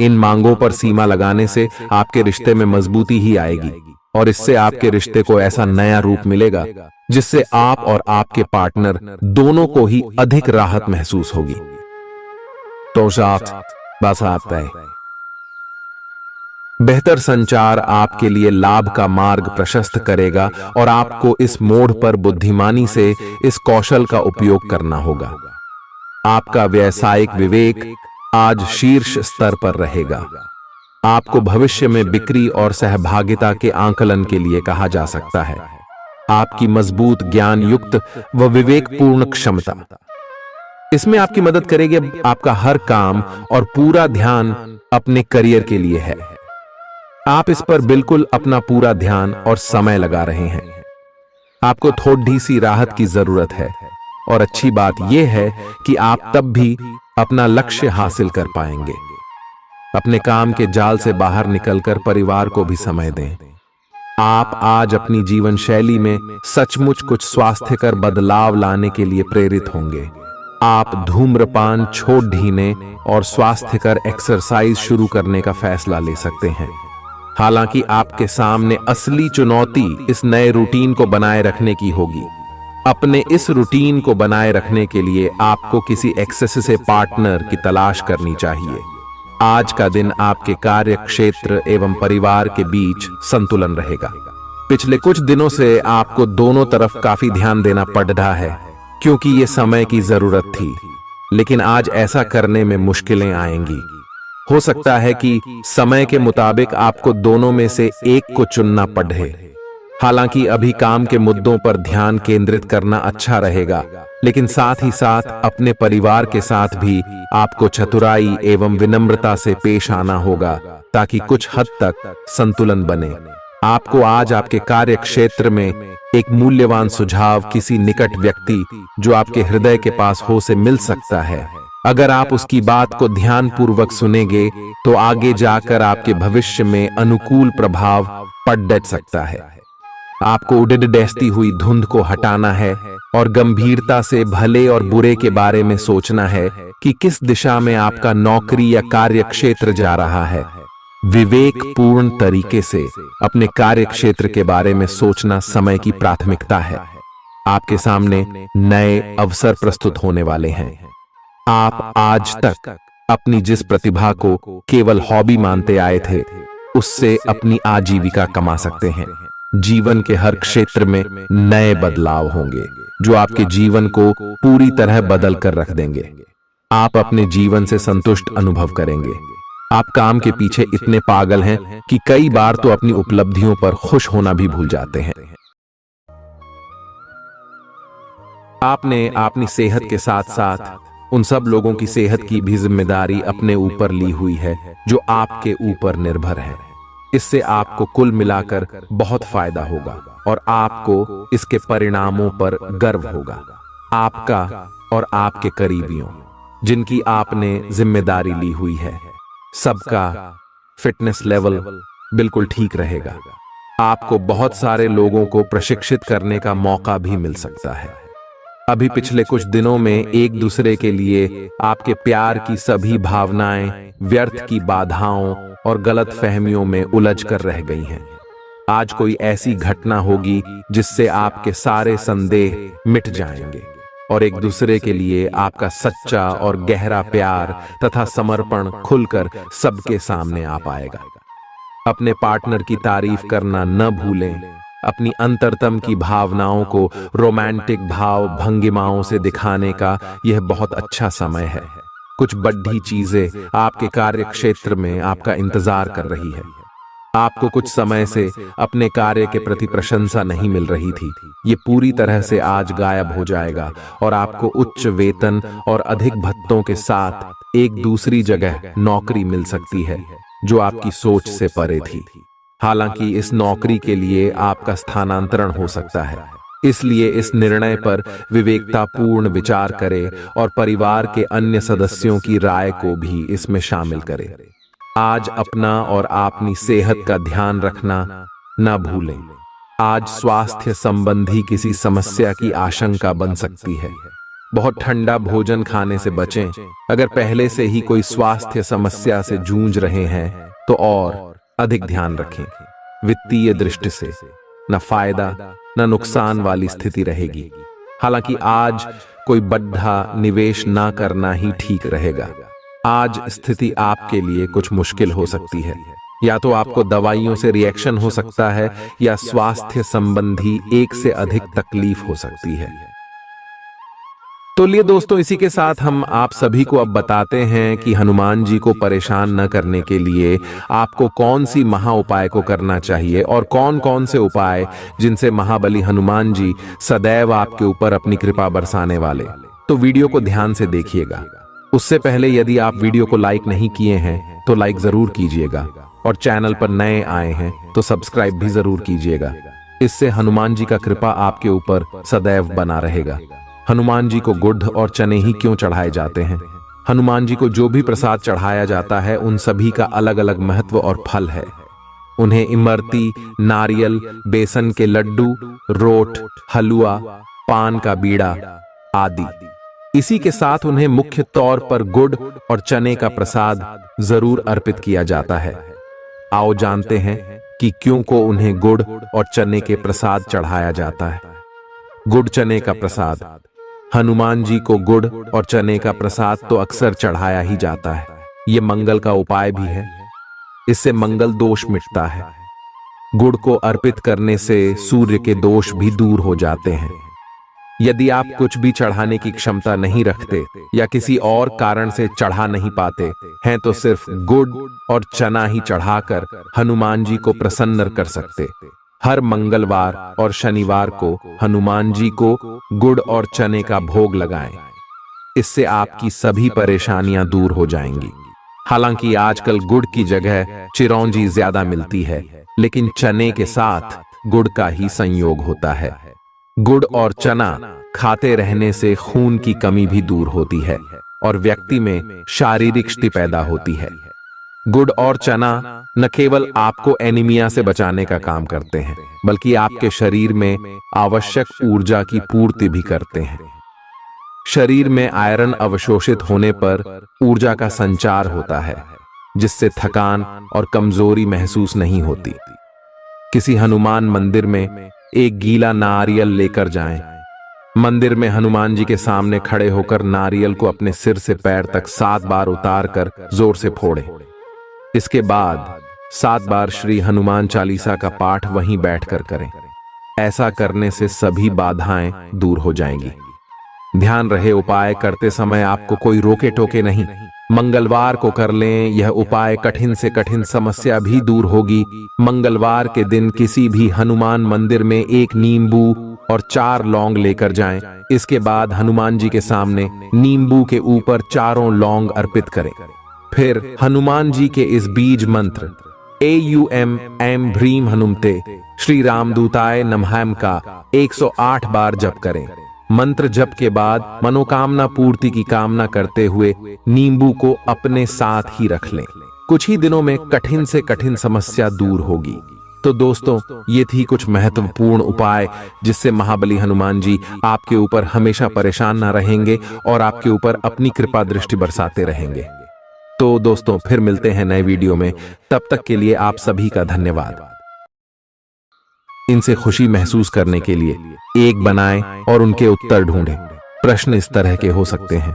इन मांगों पर सीमा लगाने से आपके रिश्ते में मजबूती ही आएगी और इससे आपके रिश्ते को ऐसा नया रूप मिलेगा जिससे आप और आपके पार्टनर दोनों को ही अधिक राहत महसूस होगी। तो बस आता है। बेहतर संचार आपके लिए लाभ का मार्ग प्रशस्त करेगा और आपको इस मोड़ पर बुद्धिमानी से इस कौशल का उपयोग करना होगा। आपका व्यावसायिक विवेक आज शीर्ष स्तर पर रहेगा। आपको भविष्य में बिक्री और सहभागिता के आंकलन के लिए कहा जा सकता है। आपकी मजबूत ज्ञान युक्त व विवेकपूर्ण क्षमता इसमें आपकी मदद करेगी। आपका हर काम और पूरा ध्यान अपने करियर के लिए है। आप इस पर बिल्कुल अपना पूरा ध्यान और समय लगा रहे हैं। आपको थोड़ी सी राहत की जरूरत है और अच्छी बात यह है कि आप तब भी अपना लक्ष्य हासिल कर पाएंगे। अपने काम के जाल से बाहर निकलकर परिवार को भी समय दें। आप आज अपनी जीवन शैली में सचमुच कुछ स्वास्थ्यकर बदलाव लाने के लिए प्रेरित होंगे। आप धूम्रपान छोड़ देने और स्वास्थ्यकर एक्सरसाइज शुरू करने का फैसला ले सकते हैं। हालांकि आपके सामने असली चुनौती इस नए रूटीन को बनाए रखने की होगी। अपने इस रूटीन को बनाए रखने के लिए आपको किसी एक्सेस से पार्टनर की तलाश करनी चाहिए। आज का दिन आपके कार्य क्षेत्र एवं परिवार के बीच संतुलन रहेगा। पिछले कुछ दिनों से आपको दोनों तरफ काफी ध्यान देना पड़ रहा है क्योंकि ये समय की जरूरत थी, लेकिन आज ऐसा करने में मुश्किलें आएंगी। हो सकता है कि समय के मुताबिक आपको दोनों में से एक को चुनना पड़े। हालांकि अभी काम के मुद्दों पर ध्यान केंद्रित करना अच्छा रहेगा, लेकिन साथ ही साथ अपने परिवार के साथ भी आपको चतुराई एवं विनम्रता से पेश आना होगा ताकि कुछ हद तक संतुलन बने। आपको आज आपके कार्य क्षेत्र में एक मूल्यवान सुझाव किसी निकट व्यक्ति जो आपके हृदय के पास हो से मिल सकता है। अगर आप उसकी बात को ध्यानपूर्वक सुनेंगे तो आगे जाकर आपके भविष्य में अनुकूल प्रभाव पड़ सकता है। आपको उड़ती हुई धुंध को हटाना है और गंभीरता से भले और बुरे के बारे में सोचना है कि किस दिशा में आपका नौकरी या कार्य क्षेत्र जा रहा है। विवेकपूर्ण तरीके से अपने कार्य क्षेत्र के बारे में सोचना समय की प्राथमिकता है। आपके सामने नए अवसर प्रस्तुत होने वाले हैं। आप आज तक अपनी जिस प्रतिभा को केवल हॉबी मानते आए थे, उससे अपनी आजीविका कमा सकते हैं। जीवन के हर क्षेत्र में नए बदलाव होंगे जो आपके जीवन को पूरी तरह बदल कर रख देंगे। आप अपने जीवन से संतुष्ट अनुभव करेंगे। आप काम के पीछे इतने पागल हैं कि कई बार तो अपनी उपलब्धियों पर खुश होना भी भूल जाते हैं। आपने अपनी सेहत के साथ साथ उन सब लोगों की सेहत की भी जिम्मेदारी अपने ऊपर ली हुई है जो आपके ऊपर निर्भर है। इससे आपको कुल मिलाकर बहुत फायदा होगा और आपको इसके परिणामों पर गर्व होगा। आपका और आपके करीबियों जिनकी आपने जिम्मेदारी ली हुई है, सबका फिटनेस लेवल बिल्कुल ठीक रहेगा। आपको बहुत सारे लोगों को प्रशिक्षित करने का मौका भी मिल सकता है। अभी पिछले कुछ दिनों में एक दूसरे के लिए आपके प्यार की सभी भावनाएं व्यर्थ की बाधाओं और गलत फहमियों में उलझ कर रह गई हैं। आज कोई ऐसी घटना होगी जिससे आपके सारे संदेह मिट जाएंगे और एक दूसरे के लिए आपका सच्चा और गहरा प्यार तथा समर्पण खुलकर सबके सामने आ पाएगा। अपने पार्टनर की तारीफ करना न भूलें। अपनी अंतरतम की भावनाओं को रोमांटिक भाव भंगिमाओं से दिखाने का यह बहुत अच्छा समय है। कुछ बड़ी चीजें आपके कार्य क्षेत्र में आपका इंतजार कर रही है। आपको कुछ समय से अपने कार्य के प्रति प्रशंसा नहीं मिल रही थी, ये पूरी तरह से आज गायब हो जाएगा और आपको उच्च वेतन और अधिक भत्तों के साथ एक दूसरी जगह नौकरी मिल सकती है जो आपकी सोच से परे थी। हालांकि इस नौकरी के लिए आपका स्थानांतरण हो सकता है, इसलिए इस निर्णय पर विवेकतापूर्ण विचार करें और परिवार के अन्य सदस्यों की राय को भी इसमें शामिल करें। आज अपना और अपनी सेहत का ध्यान रखना न भूलें। आज स्वास्थ्य संबंधी किसी समस्या की आशंका बन सकती है। बहुत ठंडा भोजन खाने से बचें। अगर पहले से ही कोई स्वास्थ्य समस्या से जूझ रहे हैं तो और अधिक ध्यान रखें। वित्तीय दृष्टि से न फायदा न नुकसान वाली स्थिति रहेगी। हालांकि आज कोई बड़ा निवेश ना करना ही ठीक रहेगा। आज स्थिति आपके लिए कुछ मुश्किल हो सकती है। या तो आपको दवाइयों से रिएक्शन हो सकता है या स्वास्थ्य संबंधी एक से अधिक तकलीफ हो सकती है। तो लिए दोस्तों, इसी के साथ हम आप सभी को अब बताते हैं कि हनुमान जी को परेशान न करने के लिए आपको कौन सी महा उपाय को करना चाहिए और कौन कौन से उपाय जिनसे महाबली हनुमान जी सदैव आपके ऊपर अपनी कृपा बरसाने वाले। तो वीडियो को ध्यान से देखिएगा। उससे पहले यदि आप वीडियो को लाइक नहीं किए हैं तो लाइक जरूर कीजिएगा और चैनल पर नए आए हैं तो सब्सक्राइब भी जरूर कीजिएगा। इससे हनुमान जी का कृपा आपके ऊपर सदैव बना रहेगा। हनुमान जी को गुड़ और चने ही क्यों चढ़ाए जाते हैं? हनुमान जी को जो भी प्रसाद चढ़ाया जाता है उन सभी का अलग अलग महत्व और फल है। उन्हें इमरती, नारियल, बेसन के लड्डू, रोट, हलवा, पान का बीड़ा आदि। इसी के साथ उन्हें मुख्य तौर पर गुड़ और चने का प्रसाद जरूर अर्पित किया जाता है। आओ जानते हैं कि क्यों को उन्हें गुड़ और चने के प्रसाद चढ़ाया जाता है। गुड़ चने का प्रसाद। हनुमान जी को गुड़ और चने का प्रसाद तो अक्सर चढ़ाया ही जाता है। ये मंगल का उपाय भी है। इससे मंगल दोष मिटता है। गुड़ को अर्पित करने से सूर्य के दोष भी दूर हो जाते हैं। यदि आप कुछ भी चढ़ाने की क्षमता नहीं रखते या किसी और कारण से चढ़ा नहीं पाते हैं तो सिर्फ गुड़ और चना ही चढ़ाकर हनुमान जी को प्रसन्न कर सकते। हर मंगलवार और शनिवार को हनुमान जी को गुड़ और चने का भोग लगाएं। इससे आपकी सभी परेशानियां दूर हो जाएंगी। हालांकि आजकल गुड़ की जगह चिरौंजी ज्यादा मिलती है, लेकिन चने के साथ गुड़ का ही संयोग होता है। गुड़ और चना खाते रहने से खून की कमी भी दूर होती है और व्यक्ति में शारीरिक शक्ति पैदा होती है। गुड़ और चना न केवल आपको एनीमिया से बचाने का काम करते हैं, बल्कि आपके शरीर में आवश्यक ऊर्जा की पूर्ति भी करते हैं। शरीर में आयरन अवशोषित होने पर ऊर्जा का संचार होता है, जिससे थकान और कमजोरी महसूस नहीं होती। किसी हनुमान मंदिर में एक गीला नारियल लेकर जाएं। मंदिर में हनुमान जी के सामने खड़े होकर नारियल को अपने सिर से पैर तक 7 बार उतार कर जोर से फोड़े। इसके बाद 7 बार श्री हनुमान चालीसा का पाठ वहीं बैठकर करें। ऐसा करने से सभी बाधाएं दूर हो जाएंगी। ध्यान रहे, उपाय करते समय आपको कोई रोके टोके नहीं। मंगलवार को कर लें, यह उपाय कठिन से कठिन समस्या भी दूर होगी। मंगलवार के दिन किसी भी हनुमान मंदिर में 1 नींबू और 4 लौंग लेकर जाएं। इसके बाद हनुमान जी के सामने नींबू के ऊपर 4 लौंग अर्पित करें। फिर हनुमान जी के इस बीज मंत्र AUM ऐं ह्रीं हनुमते श्री रामदूताय नमः का 108 बार जप करें। मंत्र जप के बाद मनोकामना पूर्ति की कामना करते हुए नींबू को अपने साथ ही रख लें। कुछ ही दिनों में कठिन से कठिन समस्या दूर होगी। तो दोस्तों, ये थी कुछ महत्वपूर्ण उपाय जिससे महाबली हनुमान जी आपके ऊपर हमेशा परेशान ना रहेंगे और आपके ऊपर अपनी कृपा दृष्टि बरसाते रहेंगे। तो दोस्तों, फिर मिलते हैं नए वीडियो में। तब तक के लिए आप सभी का धन्यवाद। इनसे खुशी महसूस करने के लिए एक बनाएं और उनके उत्तर ढूंढें। प्रश्न इस तरह के हो सकते हैं: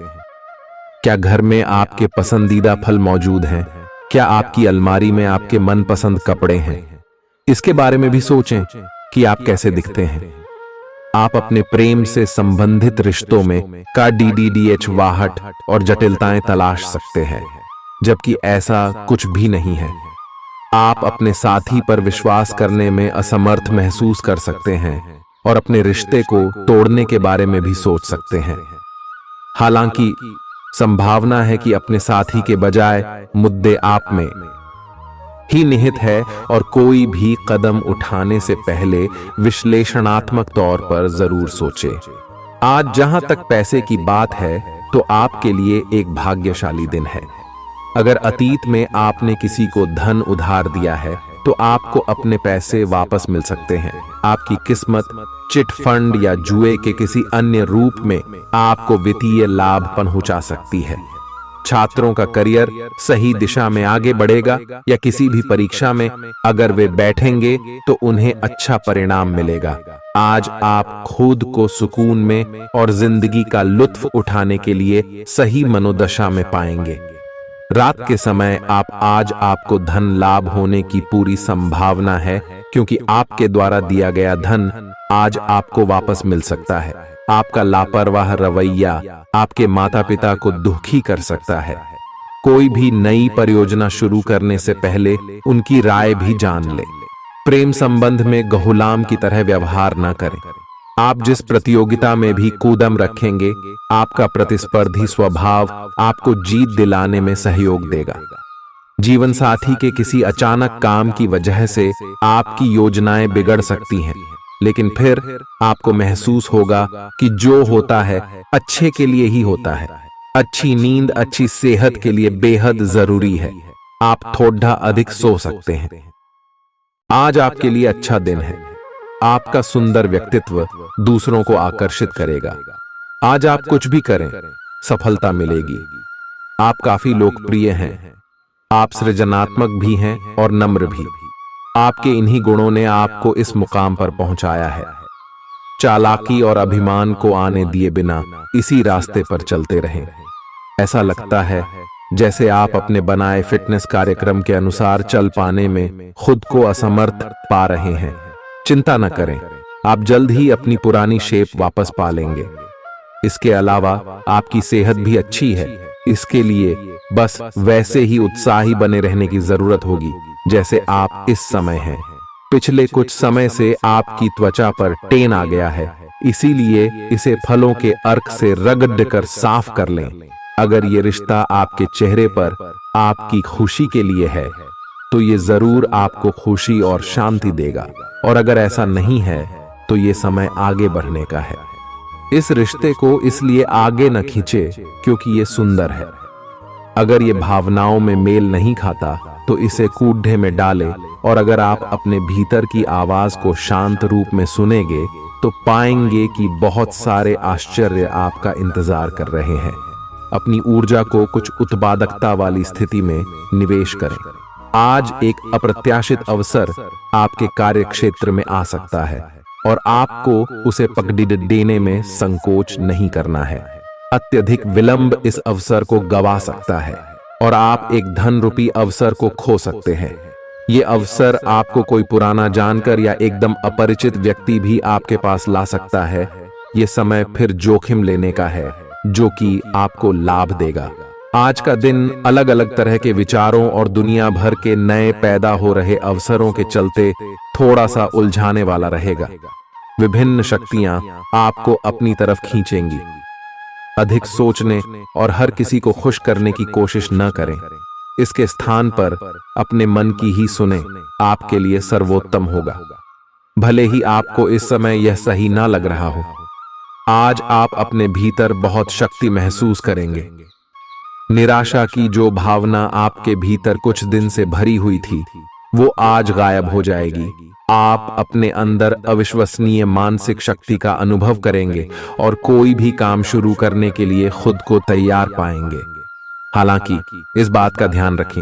क्या घर में आपके पसंदीदा फल मौजूद हैं? क्या आपकी अलमारी में आपके मनपसंद कपड़े हैं? इसके बारे में भी सोचें कि आप कैसे दिखते हैं। आप अपने प्रेम से संबंधित रिश्तों में का DDDH और जटिलताएं तलाश सकते हैं, जबकि ऐसा कुछ भी नहीं है। आप अपने साथी पर विश्वास करने में असमर्थ महसूस कर सकते हैं और अपने रिश्ते को तोड़ने के बारे में भी सोच सकते हैं। हालांकि संभावना है कि अपने साथी के बजाय मुद्दे आप में ही निहित है और कोई भी कदम उठाने से पहले विश्लेषणात्मक तौर पर जरूर सोचे। आज जहां तक पैसे की बात है, तो आपके लिए एक भाग्यशाली दिन है। अगर अतीत में आपने किसी को धन उधार दिया है, तो आपको अपने पैसे वापस मिल सकते हैं। आपकी किस्मत चिट फंड या जुए के किसी अन्य रूप में आपको वित्तीय लाभ पहुंचा सकती है। छात्रों का करियर सही दिशा में आगे बढ़ेगा या किसी भी परीक्षा में अगर वे बैठेंगे तो उन्हें अच्छा परिणाम मिलेगा। आज आप खुद को सुकून में और जिंदगी का लुत्फ उठाने के लिए सही मनोदशा में पाएंगे। रात के समय आज आपको धन लाभ होने की पूरी संभावना है, क्योंकि आपके द्वारा दिया गया धन आज आपको वापस मिल सकता है। आपका लापरवाह रवैया आपके माता पिता को दुखी कर सकता है। कोई भी नई परियोजना शुरू करने से पहले उनकी राय भी जान ले। प्रेम संबंध में गुलाम की तरह व्यवहार न करें। आप जिस प्रतियोगिता में भी कूदम रखेंगे, आपका प्रतिस्पर्धी स्वभाव आपको जीत दिलाने में सहयोग देगा। जीवन साथी के किसी अचानक काम की वजह से आपकी योजनाएं बिगड़ सकती हैं, लेकिन फिर आपको महसूस होगा कि जो होता है अच्छे के लिए ही होता है। अच्छी नींद अच्छी सेहत के लिए बेहद जरूरी है। आप थोड़ा अधिक सो सकते हैं। आज आपके लिए अच्छा दिन है। आपका सुंदर व्यक्तित्व दूसरों को आकर्षित करेगा। आज आप कुछ भी करें, सफलता मिलेगी। आप काफी लोकप्रिय हैं। आप सृजनात्मक भी हैं और नम्र भी। आपके इन्हीं गुणों ने आपको इस मुकाम पर पहुंचाया है। चालाकी और अभिमान को आने दिए बिना इसी रास्ते पर चलते रहें। ऐसा लगता है जैसे आप अपने बनाए फिटनेस कार्यक्रम के अनुसार चल पाने में खुद को असमर्थ पा रहे हैं। चिंता न करें, आप जल्द ही अपनी पुरानी शेप वापस पा लेंगे। इसके अलावा आपकी सेहत भी अच्छी है। इसके लिए बस वैसे ही उत्साही बने रहने की जरूरत होगी जैसे आप इस समय हैं। पिछले कुछ समय से आपकी त्वचा पर टेन आ गया है, इसीलिए इसे फलों के अर्क से रगड़ कर साफ कर लें। अगर ये रिश्ता आपके चेहरे पर आपकी खुशी के लिए है, तो ये जरूर आपको खुशी और शांति देगा, और अगर ऐसा नहीं है तो ये समय आगे बढ़ने का है। इस रिश्ते को इसलिए आगे न खींचे क्योंकि ये सुंदर है। अगर ये भावनाओं में मेल नहीं खाता तो इसे कूढ़े में डाले, और अगर आप अपने भीतर की आवाज को शांत रूप में सुनेंगे तो पाएंगे कि बहुत सारे आश्चर्य आपका इंतजार कर रहे हैं। अपनी ऊर्जा को कुछ उत्पादकता वाली स्थिति में निवेश करें। आज एक अप्रत्याशित अवसर आपके कार्य क्षेत्र में आ सकता है। और आपको उसे पकड़ देने में संकोच नहीं करना है। अत्यधिक विलंब इस अवसर को गवा सकता है और आप एक धन रूपी अवसर को खो सकते हैं। ये अवसर आपको कोई पुराना जानकर या एकदम अपरिचित व्यक्ति भी आपके पास ला सकता है। ये समय फिर जोखिम लेने का है जो कि आपको लाभ देगा। आज का दिन अलग अलग तरह के विचारों और दुनिया भर के नए पैदा हो रहे अवसरों के चलते थोड़ा सा उलझाने वाला रहेगा। विभिन्न शक्तियां आपको अपनी तरफ खींचेंगी। अधिक सोचने और हर किसी को खुश करने की कोशिश न करें। इसके स्थान पर अपने मन की ही सुने, आपके लिए सर्वोत्तम होगा। भले ही आपको इस समय यह सही ना लग रहा हो, आज आप अपने भीतर बहुत शक्ति महसूस करेंगे। निराशा की जो भावना आपके भीतर कुछ दिन से भरी हुई थी, वो आज गायब हो जाएगी। आप अपने अंदर अविश्वसनीय मानसिक शक्ति का अनुभव करेंगे और कोई भी काम शुरू करने के लिए खुद को तैयार पाएंगे। हालांकि इस बात का ध्यान रखें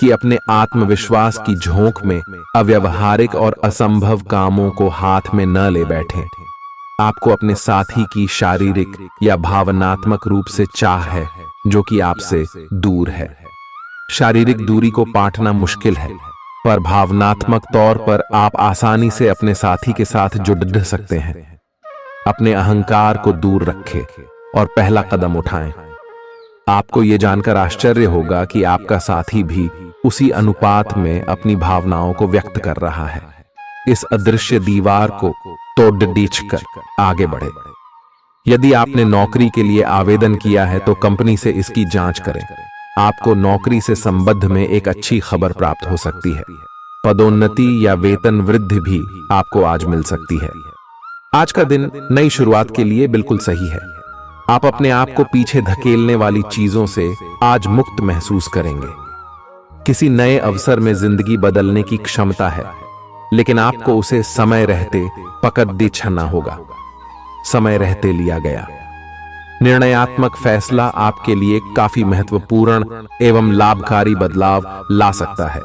कि अपने आत्मविश्वास की झोंक में अव्यावहारिक और असंभव कामों को हाथ में न ले बैठें। आपको अपने साथी की शारीरिक या भावनात्मक रूप से चाह है जो कि आपसे दूर है। शारीरिक दूरी को पाटना मुश्किल है, पर भावनात्मक तौर पर आप आसानी से अपने साथी के साथ जुड़ सकते हैं। अपने अहंकार को दूर रखें और पहला कदम उठाएं। आपको यह जानकर आश्चर्य होगा कि आपका साथी भी उसी अनुपात में अपनी भावनाओं को व्यक्त कर रहा है। इस अदृश्य दीवार को तोड़ आगे बढ़े। यदि आपने नौकरी के लिए आवेदन किया है तो कंपनी से इसकी जांच करें। आपको नौकरी से संबंध में एक अच्छी खबर प्राप्त हो सकती है। पदोन्नति या वेतन वृद्धि भी आपको आज मिल सकती है। आज का दिन नई शुरुआत के लिए बिल्कुल सही है। आप अपने आप को पीछे धकेलने वाली चीजों से आज मुक्त महसूस करेंगे। किसी नए अवसर में जिंदगी बदलने की क्षमता है, लेकिन आपको उसे समय रहते पकड़ छना होगा। समय रहते लिया गया निर्णयात्मक फैसला आपके लिए काफी महत्वपूर्ण एवं लाभकारी बदलाव ला सकता है।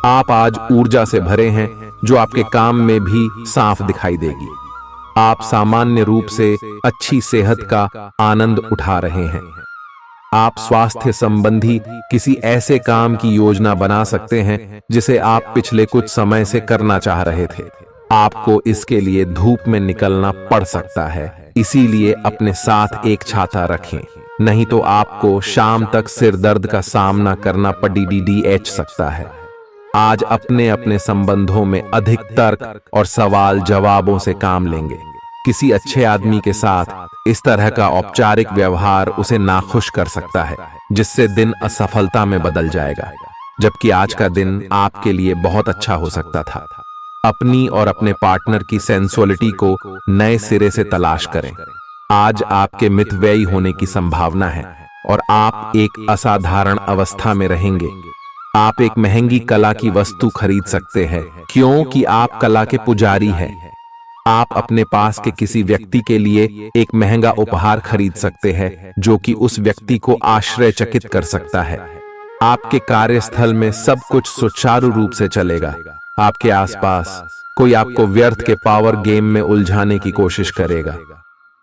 आप आज ऊर्जा से भरे हैं जो आपके काम में भी साफ दिखाई देगी। आप सामान्य रूप से अच्छी सेहत का आनंद उठा रहे हैं। आप स्वास्थ्य संबंधी किसी ऐसे काम की योजना बना सकते हैं जिसे आप पिछले कुछ समय से करना चाह रहे थे। आपको इसके लिए धूप में निकलना पड़ सकता है, इसीलिए अपने साथ एक छाता रखें, नहीं तो आपको शाम तक सिर दर्द का सामना करना पड़ सकता है। आज अपने अपने संबंधों में अधिक तर्क और सवाल जवाबों से काम लेंगे। किसी अच्छे आदमी के साथ इस तरह का औपचारिक व्यवहार उसे नाखुश कर सकता है, जिससे दिन असफलता में बदल जाएगा। जबकि आज का दिन आपके लिए बहुत अच्छा हो सकता था। अपनी और अपने पार्टनर की सेंसुअलिटी को नए सिरे से तलाश करें। आज आपके मितव्ययी होने की संभावना है और आप एक असाधारण अवस्था में रहेंगे। आप एक महंगी कला की वस्तु खरीद सकते हैं क्योंकि आप कला के पुजारी हैं। आप अपने पास के किसी व्यक्ति के लिए एक महंगा उपहार खरीद सकते हैं जो कि उस व्यक्ति को आश्चर्यचकित कर सकता है। आपके कार्यस्थल में सब कुछ सुचारू रूप से चलेगा। आपके आसपास कोई आपको व्यर्थ के पावर गेम में उलझाने की कोशिश करेगा।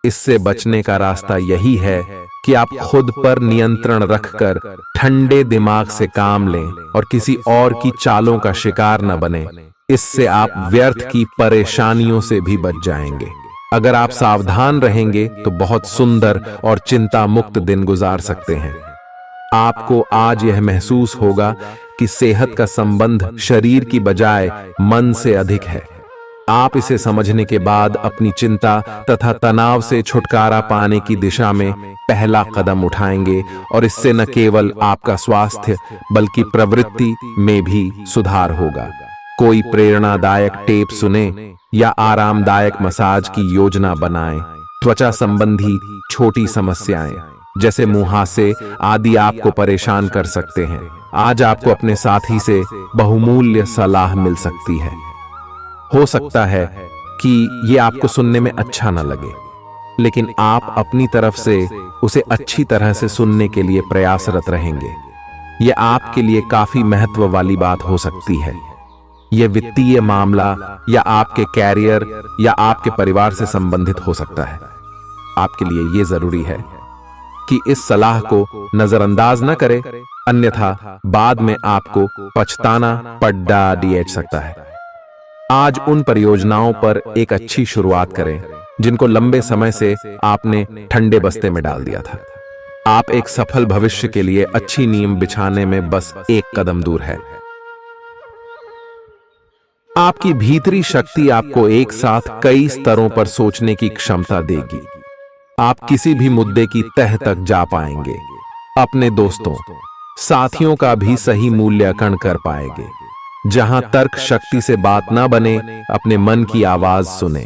इससे बचने का रास्ता यही है कि आप खुद पर नियंत्रण रखकर ठंडे दिमाग से काम लें और किसी और की चालों का शिकार न बने। इससे आप व्यर्थ की परेशानियों से भी बच जाएंगे। अगर आप सावधान रहेंगे तो बहुत सुंदर और चिंता मुक्त दिन गुजार सकते हैं। आपको आज यह महसूस होगा कि सेहत का संबंध शरीर की बजाय मन से अधिक है। आप इसे समझने के बाद अपनी चिंता तथा तनाव से छुटकारा पाने की दिशा में पहला कदम उठाएंगे और इससे न केवल आपका स्वास्थ्य बल्कि प्रवृत्ति में भी सुधार होगा। कोई प्रेरणादायक टेप सुने या आरामदायक मसाज की योजना बनाएं। त्वचा संबंधी छोटी समस्याएं जैसे मुहासे आदि आपको परेशान कर सकते हैं। आज आपको अपने साथी से बहुमूल्य सलाह मिल सकती है। हो सकता है कि ये आपको सुनने में अच्छा न लगे, लेकिन आप अपनी तरफ से उसे अच्छी तरह से सुनने के लिए प्रयासरत रहेंगे। यह आपके लिए काफी महत्व वाली बात हो सकती है। यह वित्तीय मामला या आपके कैरियर या आपके परिवार से संबंधित हो सकता है। आपके लिए यह जरूरी है कि इस सलाह को नजरअंदाज न करें, अन्यथा बाद में आपको पछताना पड़ सकता है। आज उन परियोजनाओं पर एक अच्छी शुरुआत करें जिनको लंबे समय से आपने ठंडे बस्ते में डाल दिया था। आप एक सफल भविष्य के लिए अच्छी नींव बिछाने में बस एक कदम दूर है। आपकी भीतरी शक्ति आपको एक साथ कई स्तरों पर सोचने की क्षमता देगी। आप किसी भी मुद्दे की तह तक जा पाएंगे, अपने दोस्तों साथियों का भी सही मूल्यांकन कर पाएंगे। जहां तर्क शक्ति से बात ना बने, अपने मन की आवाज सुने।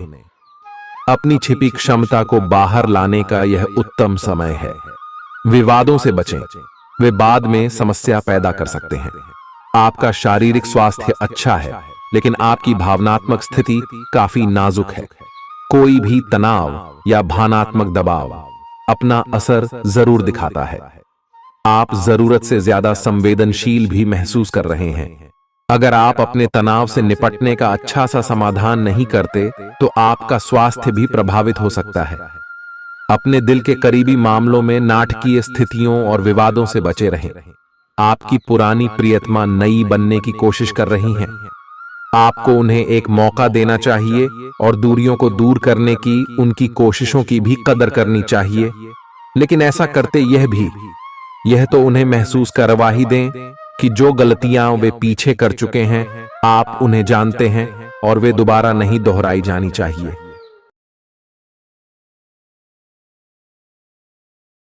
अपनी छिपी क्षमता को बाहर लाने का यह उत्तम समय है। विवादों से बचें, वे बाद में समस्या पैदा कर सकते हैं। आपका शारीरिक स्वास्थ्य अच्छा है, लेकिन आपकी भावनात्मक स्थिति काफी नाजुक है। कोई भी तनाव या भावनात्मक दबाव अपना असर जरूर दिखाता है। आप जरूरत से ज्यादा संवेदनशील भी महसूस कर रहे हैं। अगर आप अपने तनाव से निपटने का अच्छा सा समाधान नहीं करते, तो आपका स्वास्थ्य भी प्रभावित हो सकता है। अपने दिल के करीबी मामलों में नाटकीय स्थितियों और विवादों से बचे रहें। आपकी पुरानी प्रियतमा नई बनने की कोशिश कर रही हैं। आपको उन्हें एक मौका देना चाहिए और दूरियों को दूर करने की उनकी कोशिशों की भी कदर करनी चाहिए। लेकिन ऐसा करते यह तो उन्हें महसूस करवा ही दें कि जो गलतियां वे पीछे कर चुके हैं, आप उन्हें जानते हैं और वे दोबारा नहीं दोहराई जानी चाहिए।